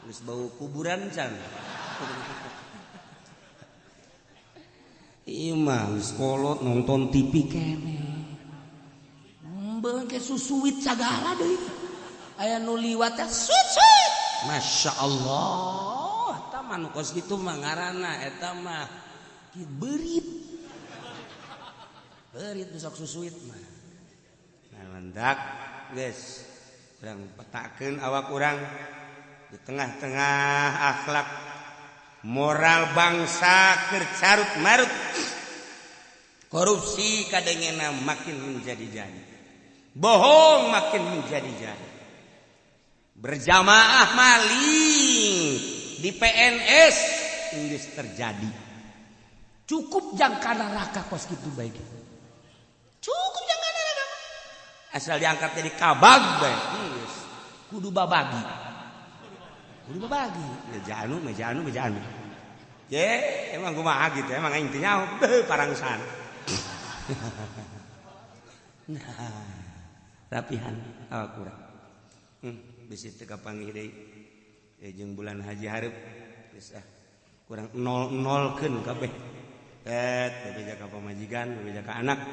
geus bau kuburan can imah sekolot nonton TV kene mbeuh ke susuwit sagala deui aya nu liwat teh susuwit masyaallah eta mah nu kos kitu mah ngaranna eta mah berit nu sok susuwit mah nah mendak geus urang petakeun awak urang di tengah-tengah akhlak moral bangsa kercarut marut korupsi kadangena makin menjadi-jadi bohong makin menjadi-jadi berjamaah maling di PNS geus terjadi cukup jangka neraka kos kitu bae cukup jangka neraka asal diangkat jadi kabag bae geus kudu babagi meja anu ye emang kumaha gitu emang intinya parangsan nah rapihan awak urang bisi teu kapanggih deui jeung bulan haji hareup geus kurang 0-0keun kabeh bebeja ka pamajikan bebeja ka anak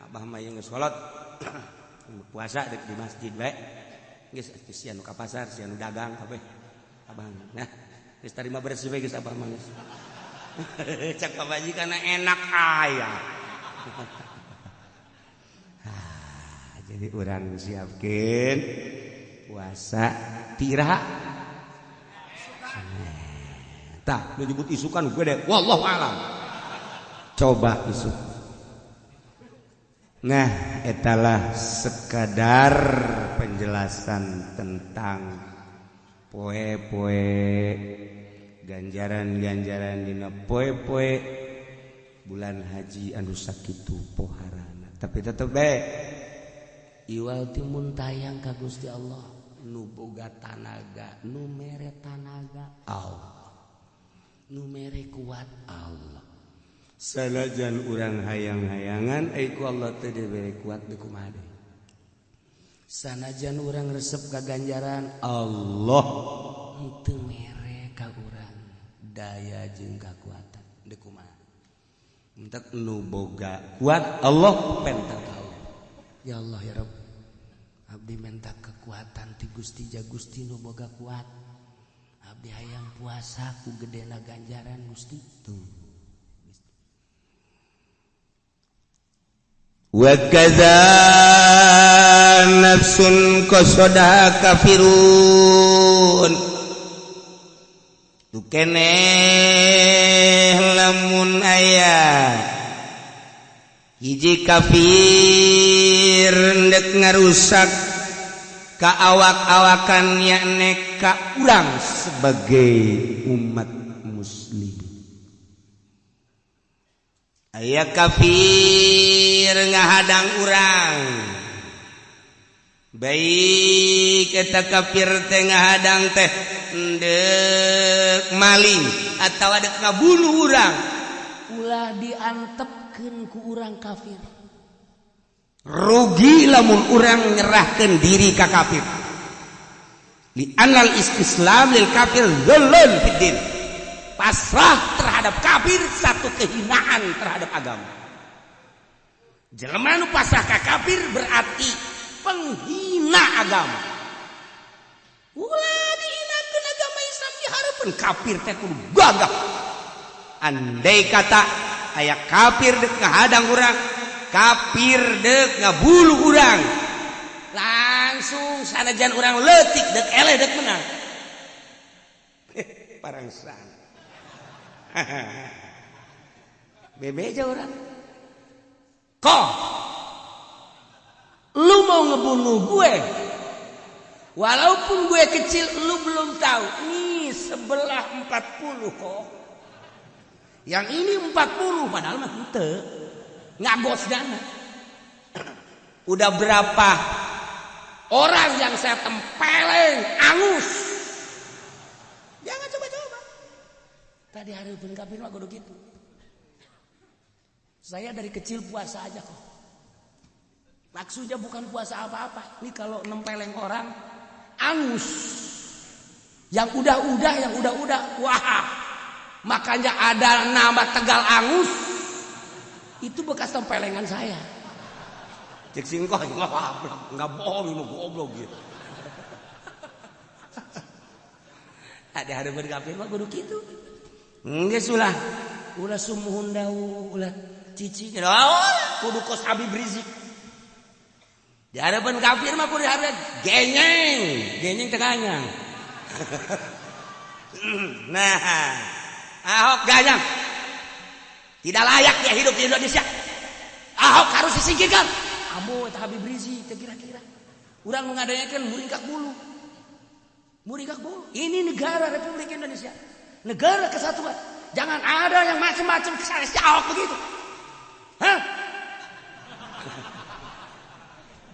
abah mah geus kolot puasa deuk di masjid bae geus sia nu ka pasar sia nu dagang kabeh abang nah geus tarima beres we geus abah mah geus cak pamajikan enak aya jadi urang siapkeun puasa tira tah nu disebut isukan gede wallahu alam coba isuk nah etalah sekadar penjelasan tentang poe-poe ganjaran-ganjaran dina poe-poe bulan haji anu sakitu poharana tapi tetep bae iwal timun tayang ka Gusti Allah nu boga tanaga nu mere tanaga Allah nu mere kuat Allah sanajan urang hayang-hayangan ku Allah teu dibere kuat deui kumaha deui sanajan urang resep ka ganjaran Allah henteu mere ka urang daya jeung kakuatan deui kumaha entek nu boga kuat Allah pentang tahu ya Allah ya Rabb abdi minta kekuatan ti Gusti ja Gusti nu boga kuat abdi hayang puasa ku gedena ganjaran Gusti tuh wa kadza nafsun qasada kafirun tu keneh lamun aya hiji kafir ndek ngarusak ka awak-awakan yakne ka urang sebagai umat muslim aya kafir ngahadang urang baik eta kafir teh ngahadang teh ndek maling atawa dek ngabunuh urang ulah diantepkeun ku urang kafir rugi lamun urang nyerahkeun diri ka kafir li anal istislam lil kafir dzulun fid din pasrah terhadap kafir satu kehinaan terhadap agama jelema nu pasrah ka kafir berarti penghina agama ulah dihinakeun agama Islam dihareup kafir teh kudu gagah. Andai kata aya kafir dek ngahadang urang, kafir dek ngabuluh urang, langsung sanajan urang leutik dek eleh dek menang. Parangsan. Bebeja orang. Kok lu mau ngebunuh gue? Walaupun gue kecil, lu belum tahu. Nih sebelah 40 kok. Yang ini 40 padahal mah henteu. Ngagos dana. Udah berapa orang yang saya tempeleng angus. Jangan coba-coba. Tadi hari pun kafir mah kudu gitu. Saya dari kecil puasa aja kok. Maksudnya bukan puasa apa-apa. Ini kalau nempeleng orang angus. Yang udah. Wah. Makanya ada nama Tegal Angus. Itu bekas tempelengan saya. Cek singkoh enggak bohong, mau goblok gitu. Ada harapan kafir mah kudu kitu. Geus ulah sumuhun dawu ulah cici kudu kos Habib Rizik. Di hadapan kafir mah kudu hareup genyeng teh ganyang. Nah, Ahok ganyang. Tidak layak dia hidup di Indonesia. Ahok harus disingkirkan. Ambo eta Habib Rizik teh kira-kira. Urang ngadayakeun muringkak bulu. Ini negara Republik Indonesia. Negara kesatuan. Jangan ada yang macam-macam kesalahan si Ahok begitu. Hah?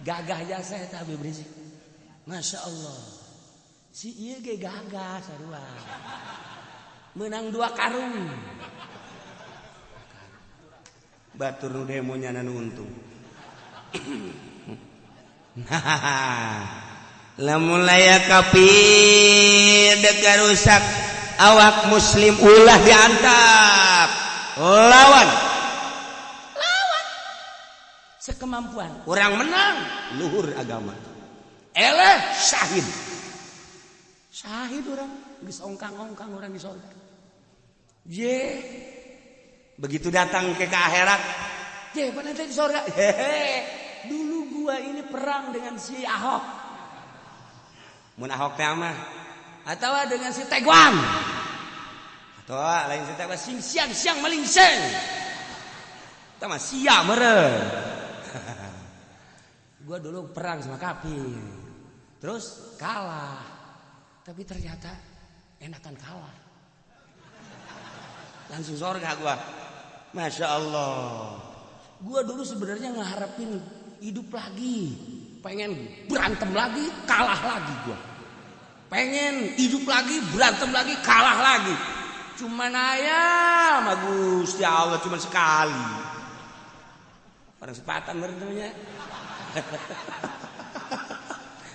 Gagah jasa eta Habib Rizik. Masya Allah. Si ieu ge gagah sarua. Menang 2 karung. Batur nu demo nyana nu untung. Lamun laya kafir dek rusak awak muslim ulah diantap. Lawan sekemampuan. Orang menang luhur agama. Eleh syahid orang geus ongkang-ongkang orang di surga. Begitu datang ke akhirat, pada nanti di surga. Dulu gua ini perang dengan si Ahok. Mun Ahok teh mah atawa dengan si Tegwan. Atawa lain si Tegwan siang melingseng. Eta mah sia meureun. Gua dulu perang sama kafir. Terus kalah. Tapi ternyata enakan kalah. Langsung surga gua. Masya Allah. Gua dulu sebenarnya ngeharapin hidup lagi. Pengen berantem lagi, kalah lagi gua. Pengen hidup lagi, berantem lagi, kalah lagi. Cuman ayam, Gusti Allah cuman sekali. Orang sepatan berentunya.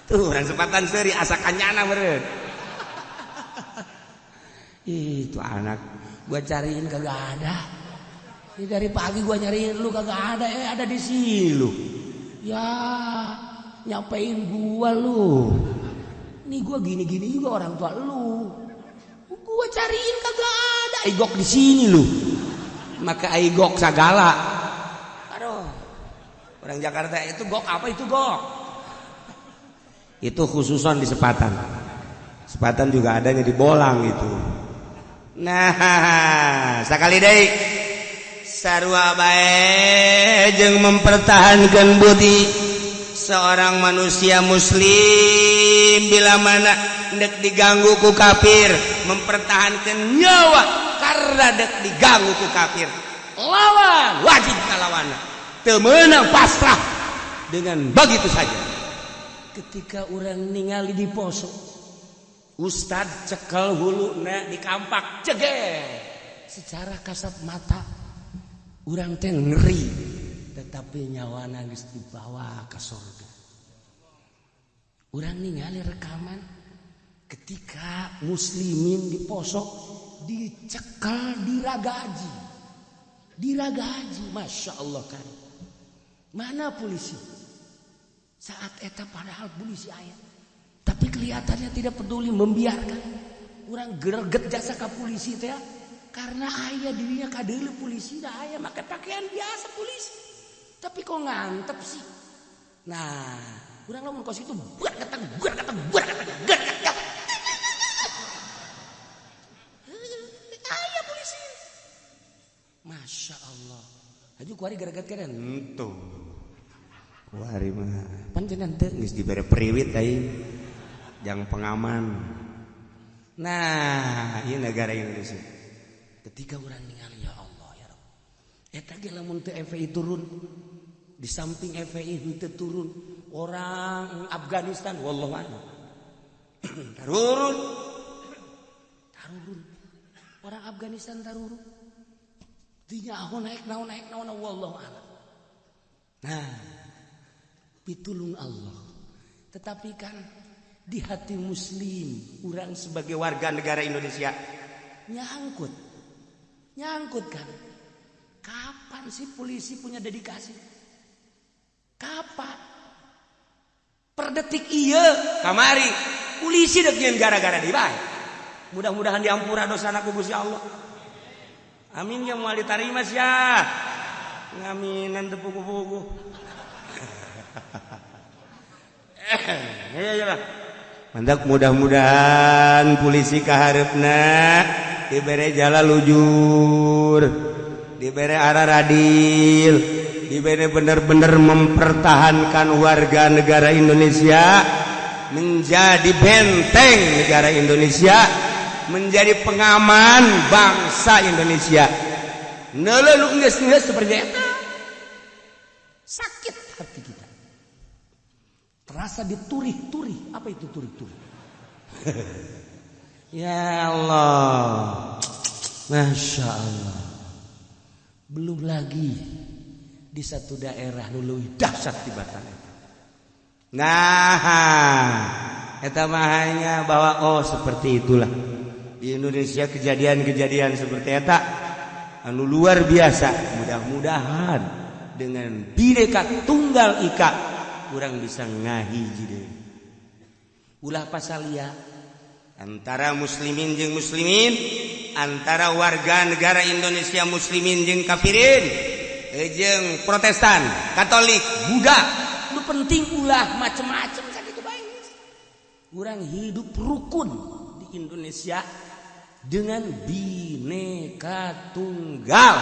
Tuh orang sepatan seri asakanyana meren. Itu anak gua cariin kagak ada. Ini dari pagi gua nyariin lu kagak ada. Ada di sini lu. Ya nyapain gua lu. Nih gua gini-gini juga orang tua lu. Gua cariin kagak ada. Aigok di sini lu. Maka aigok sagala. Aduh. Orang Jakarta itu gok apa itu gok? Itu khususon di Sepatan. Sepatan juga adanya di Bolang itu. Nah, sakali deui sarua bae jeung mempertahankan budi seorang manusia muslim bila mana dek diganggu ku kafir, mempertahankan nyawa karena dek diganggu ku kafir. Lawan, wajib ngalawan. Teu meunang pasrah dengan begitu saja. Ketika orang ningali di poso, Ustad cekel huluna di kampak ceger. Secara kasat mata orang teh ngeri, tetapi nyawana geus dibawa ke surga. Orang ningali rekaman ketika muslimin di poso dicekel diragaji. Diragaji, Masya Allah kan. Mana polisi? Saat eta padahal polisi ayat. Tapi kelihatannya tidak peduli, membiarkan. urang greget jasa ka polisi teh karena aya dirinya kadeuleu polisi da aya make pakaian biasa polisi. Tapi kok ngantep sih. Nah, urang lamun kos itu buat kata. Aya polisi. Masya Allah. Haju kuari garagat keren. Tuh. Kuari mah. Panjenengan teh geus dibere periwit aing. Jang pengaman. Nah, ieu negara Indonesia. Ketika orang ningali ya Allah ya Rabb. Eta ge lamun teu FPI turun, di samping FPI henteu turun, orang Afghanistan wallahu a'lam. Tarurun. Orang Afghanistan tarurun. Dinya naik naon wallahu a'lam. Nah, pitulung Allah. Tetapi kan di hati muslim, orang sebagai warga negara Indonesia nyangkut kan. Kapan sih polisi punya dedikasi? Kapan? Per detik iya kamari polisi dek nyeun gara-gara dibae. Mudah-mudahan diampura dosana ku Gusti Allah. Amin ya moal ditarima sia. Ngaminan teu pugu-pugu. Ya lah. Mandak mudah-mudahan polisi kahareupna dibere jala lujur, dibere arah radil, dibere benar-benar mempertahankan warga negara Indonesia menjadi benteng negara Indonesia, menjadi pengaman bangsa Indonesia. Neuleuh geus seperti eta. Sakit hati kita. Terasa diturih-turih. Apa itu turih-turih? Ya Allah. Masya Allah. Belum lagi di satu daerah dulu dahsyat tibatan. Nah, eta mahanya bahwa seperti itulah di Indonesia kejadian-kejadian seperti eta anu luar biasa. Mudah-mudahan dengan Bhinneka Tunggal Ika urang bisa ngahiji deui. Ulah pasalia antara muslimin jeung muslimin, antara warga negara Indonesia muslimin jeung kafirin, jeung Protestan, Katolik, Buddha. Nu penting ulah macam-macam sakitu bae. Urang hidup rukun di Indonesia dengan Bhinneka Tunggal.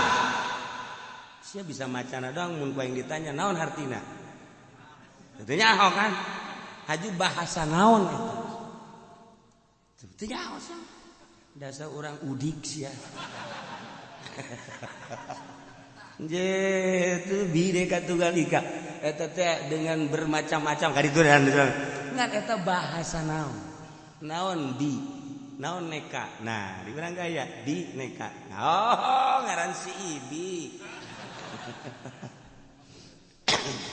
Sia bisa macana doang mun ku yang ditanya naon hartina. Tentunya ahoh kan. Haju bahasa naon itu. Tentunya ahoh sih. Dasar orang udik sia. Itu Bhinneka Tunggal Ika. Eta teh dengan bermacam-macam kaditu dan ngan eta bahasa naon. Naon di naon neka. Nah, di urang gaya di neka. Oh, ngaran si Ibi.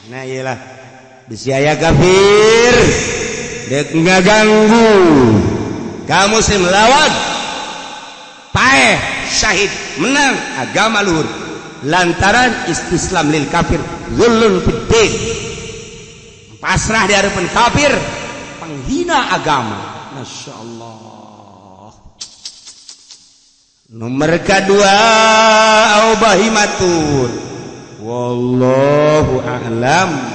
Nah, iyalah. Bisi aya kafir dek ngaganggu kamu sih melawan paeh syahid menang agama luhur lantaran istislam lil kafir zulun fiddin pasrah di hadapan kafir penghina agama. Masya Allah. Nomor kedua aubahimatur wallahu a'lam